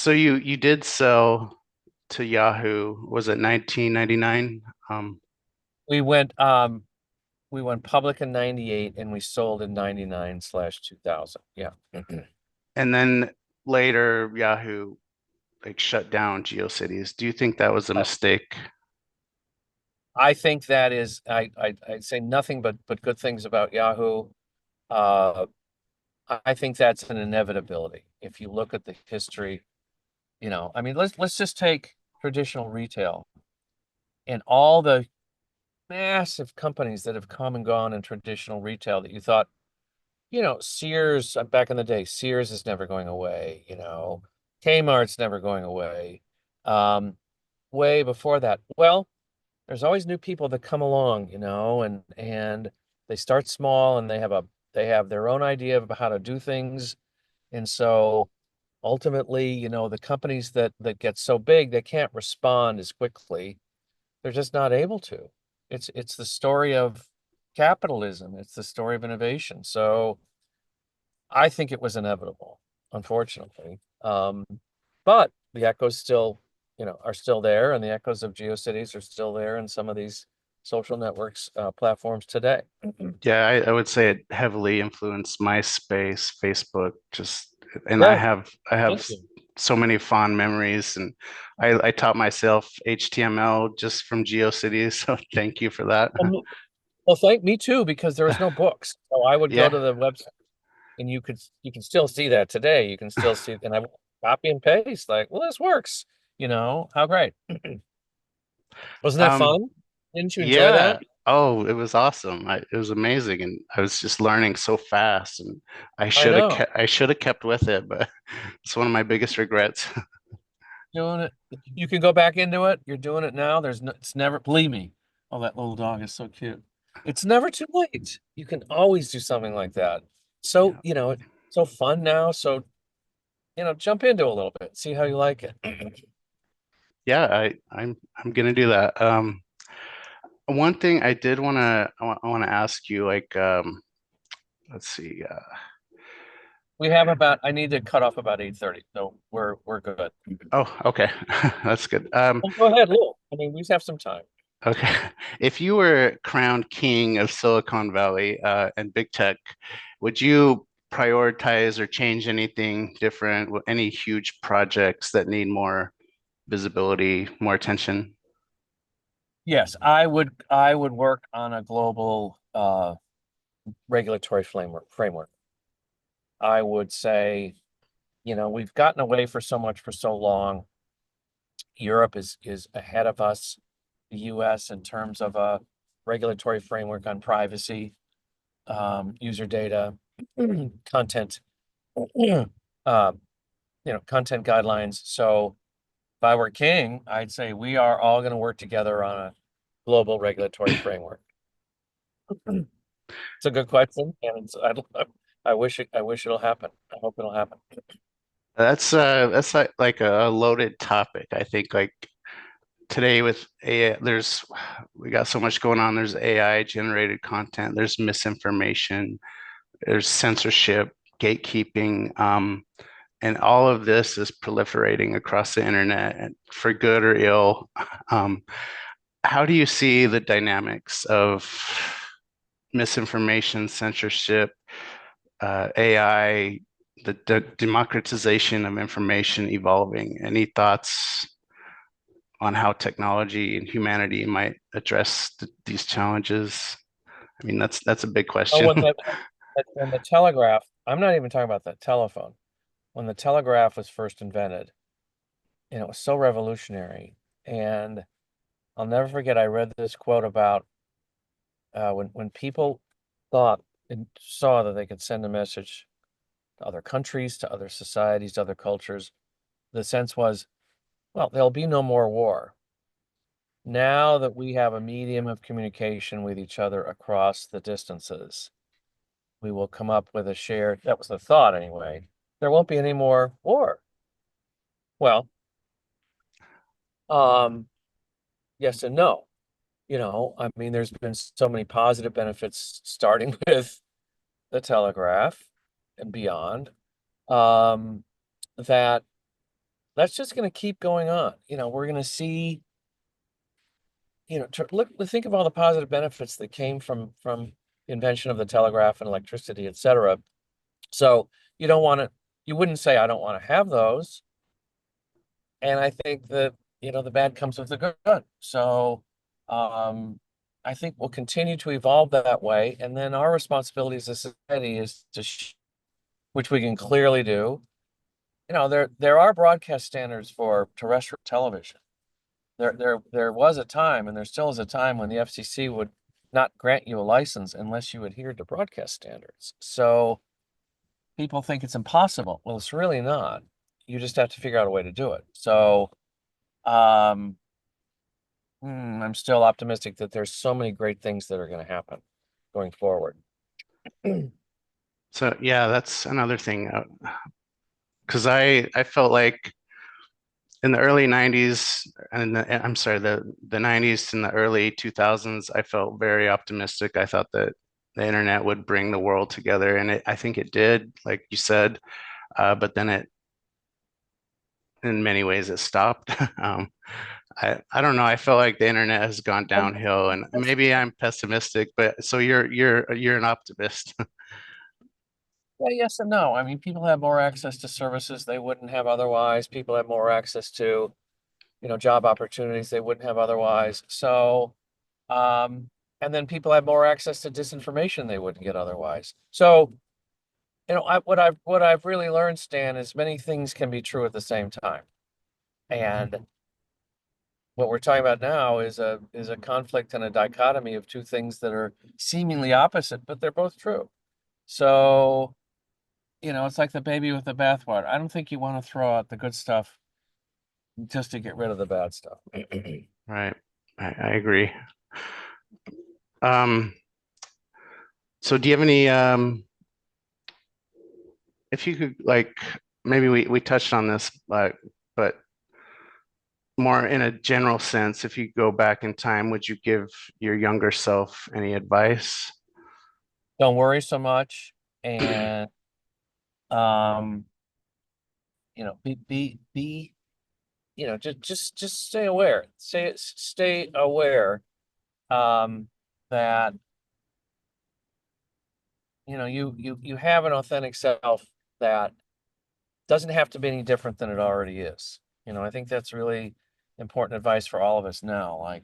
So you did sell to Yahoo, was it 1999? We went we went public in 98 and we sold in 99/2000. Yeah. And then later Yahoo like shut down GeoCities. Do you think that was a mistake? I think that is I'd say nothing but good things about Yahoo. Uh I think that's an inevitability. If you look at the history, I mean, let's just take traditional retail and all the massive companies that have come and gone in traditional retail that you thought, Sears, back in the day, Sears is never going away, Kmart's never going away. Um, Way before that. Well, there's always new people that come along, and they start small and they have their own idea of how to do things. And so ultimately, the companies that get so big, they can't respond as quickly. They're just not able to. It's the story of capitalism. It's the story of innovation. So I think it was inevitable, unfortunately. But the echoes still, are still there, and the echoes of GeoCities are still there in some of these social networks platforms today. Yeah, I would say it heavily influenced MySpace, Facebook, just and I Yeah, have I have thank you. so many fond memories and I taught myself HTML just from GeoCities, so thank you for that. Well, well, thank me too, because there was no books. So I would go Yeah. to the website and you can still see that today. You can still see, and I would copy and paste, like, well, this works. How great. Wasn't that Um, fun? Didn't you enjoy yeah. that? Oh, it was awesome. It was amazing, and I was just learning so fast, and I know. I should have kept with it, but it's one of my biggest regrets. Doing it. You can go back into it. You're doing it now. It's never, believe me. Oh, that little dog is so cute. It's never too late. You can always do something like that. So, Yeah. it's so fun now. So, jump into a little bit, see how you like it. Yeah, I'm gonna do that. One thing I did I want to ask you, like, let's see. I need to cut off about 8:30. So we're good. Oh, okay, that's good. Well, go ahead, Lou. I mean, we just have some time. Okay, if you were crowned king of Silicon Valley and big tech, would you prioritize or change anything different? Any huge projects that need more visibility, more attention? Yes, I would work on a global regulatory framework. I would say, we've gotten away for so much for so long. Europe is ahead of us, the US, in terms of a regulatory framework on privacy, user data, content, uh, content guidelines. So if I were king, I'd say we are all going to work together on a global regulatory framework. It's a good question, and I wish it'll happen. I hope it'll happen. That's like a loaded topic. I think like today with AI, we got so much going on. There's AI generated content, there's misinformation, there's censorship, gatekeeping, and all of this is proliferating across the internet and for good or ill. Um, how do you see the dynamics of misinformation, censorship, AI, the democratization of information evolving? Any thoughts on how technology and humanity might address these challenges? I mean, that's a big Oh, question. when the telegraph, I'm not even talking about the telephone. When the telegraph was first invented, it was so revolutionary. And I'll never forget, I read this quote about when people thought and saw that they could send a message to other countries, to other societies, to other cultures. The sense was, well, there'll be no more war. Now that we have a medium of communication with each other across the distances, we will come up with a shared, that was the thought anyway, there won't be any more war. Well, um, yes and no. I mean, there's been so many positive benefits starting with the telegraph and beyond, that that's just going to keep going on. We're going to see, think of all the positive benefits that came from the invention of the telegraph and electricity, et cetera. So you don't want to, you wouldn't say, I don't want to have those. And I think that, the bad comes with the good. So um, I think we'll continue to evolve that way. And then our responsibility as a society is which we can clearly do. There are broadcast standards for terrestrial television. There was a time, and there still is a time when the FCC would not grant you a license unless you adhered to broadcast standards. So people think it's impossible. Well, it's really not. You just have to figure out a way to do it. So um, I'm still optimistic that there's so many great things that are going to happen going forward. So yeah, that's another thing. Because I felt like in the early 90s and I'm sorry, the 90s and the early 2000s, I felt very optimistic. I thought that the internet would bring the world together, and I think it did, like you said. But then in many ways, it stopped. I don't know. I felt like the internet has gone downhill, and maybe I'm pessimistic, but so you're an optimist. Yeah, yes and no. I mean, people have more access to services they wouldn't have otherwise. People have more access to, job opportunities they wouldn't have otherwise. So, and then people have more access to disinformation they wouldn't get otherwise. So, what I've really learned, Stan, is many things can be true at the same time. And what we're talking about now is a conflict and a dichotomy of two things that are seemingly opposite, but they're both true. So, it's like the baby with the bathwater. I don't think you want to throw out the good stuff just to get rid of the bad stuff. Right. I agree. Um, so do you have any if you could like maybe we touched on this but more in a general sense, if you go back in time, would you give your younger self any advice? Don't worry so much, and um, be just stay aware. Stay aware that you have an authentic self that doesn't have to be any different than it already is. I think that's really important advice for all of us now. Like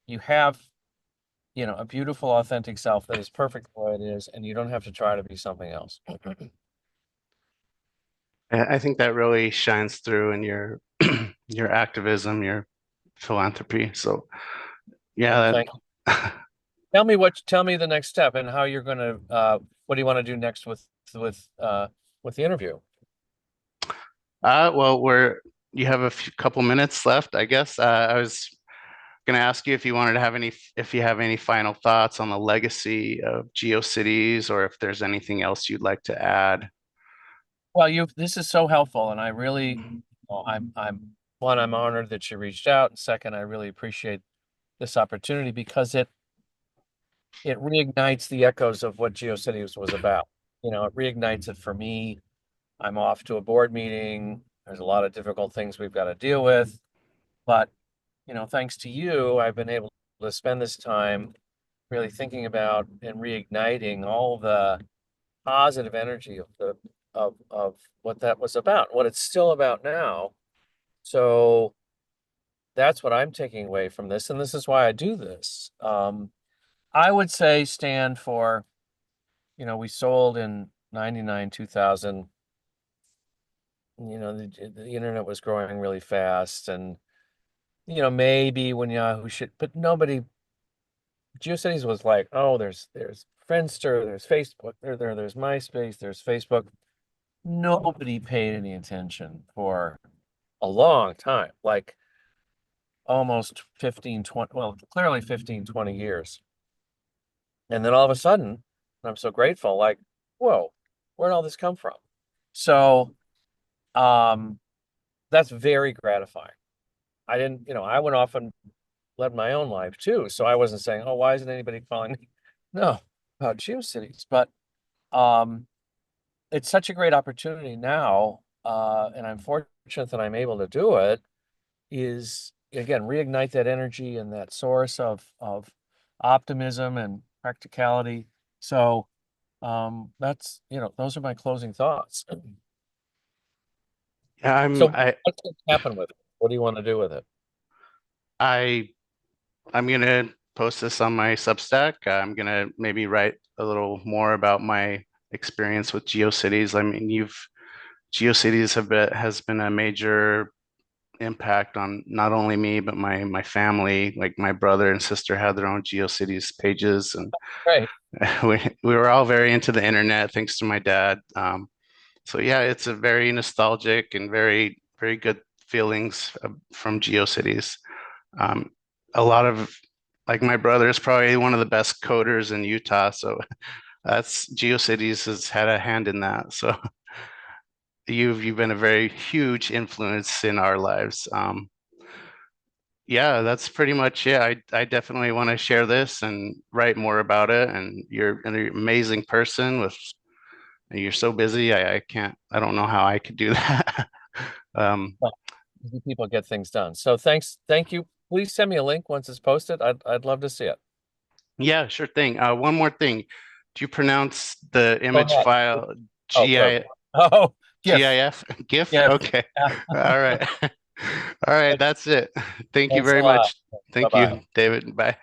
you have, a beautiful, authentic self that is perfect the way it is, and you don't have to try to be something else. I think that really shines through in your your activism, your philanthropy. So Well, yeah, thank you. that Tell me the next step and how you're gonna what do you want to do next with the interview? well, you have a couple minutes left, I guess. I was going to ask you if you wanted to have if you have any final thoughts on the legacy of GeoCities, or if there's anything else you'd like to add. Well, this is so helpful, and I really, well, I'm one, I'm honored that you reached out, and second, I really appreciate this opportunity because it reignites the echoes of what GeoCities was about. It reignites it for me. I'm off to a board meeting. There's a lot of difficult things we've got to deal with, but thanks to you, I've been able to spend this time really thinking about and reigniting all the positive energy of what that was about, what it's still about now. So that's what I'm taking away from this, and this is why I do this. I would say stand for, we sold in 99, 2000. The internet was growing really fast, and maybe when Yahoo should, but nobody. GeoCities was like, oh, there's Friendster, there's Facebook, there's MySpace, there's Facebook. Nobody paid any attention for a long time, like almost 15, 20, well, clearly 15, 20 years. And then all of a sudden, and I'm so grateful, like, whoa, where'd all this come from? So, um, that's very gratifying. I didn't, I went off and led my own life too. So I wasn't saying, oh, why isn't anybody calling me? No, about GeoCities. But, it's such a great opportunity now and I'm fortunate that I'm able to do it, is again reignite that energy and that source of optimism and practicality. So that's, those are my closing thoughts. Yeah, So what's going to happen with it? What do you want to do with it? I I'm gonna post this on my Substack. I'm gonna maybe write a little more about my experience with GeoCities. I mean, GeoCities has been a major impact on not only me but my family. Like my brother and sister had their own GeoCities pages, and Right. we were all very into the internet thanks to my dad. So yeah, it's a very nostalgic and very good feelings from GeoCities. Um, a lot of like my brother is probably one of the best coders in Utah, so that's GeoCities has had a hand in that. So you've been a very huge influence in our lives. Yeah, that's pretty much it. I definitely want to share this and write more about it. And you're an amazing person with, you're so busy. I don't know how I could do that. Um, Well, easy people get things done. So thank you. Please send me a link once it's posted. I'd love to see it. yeah, sure thing. One more thing. Do you pronounce the Go image ahead. file Oh, good. GI Oh, GIF, GIF? GIF? GIF. Okay. Yeah. All right. All right, that's it. Thank you Thanks a very lot. much. Thank Bye-bye. you, David. Bye.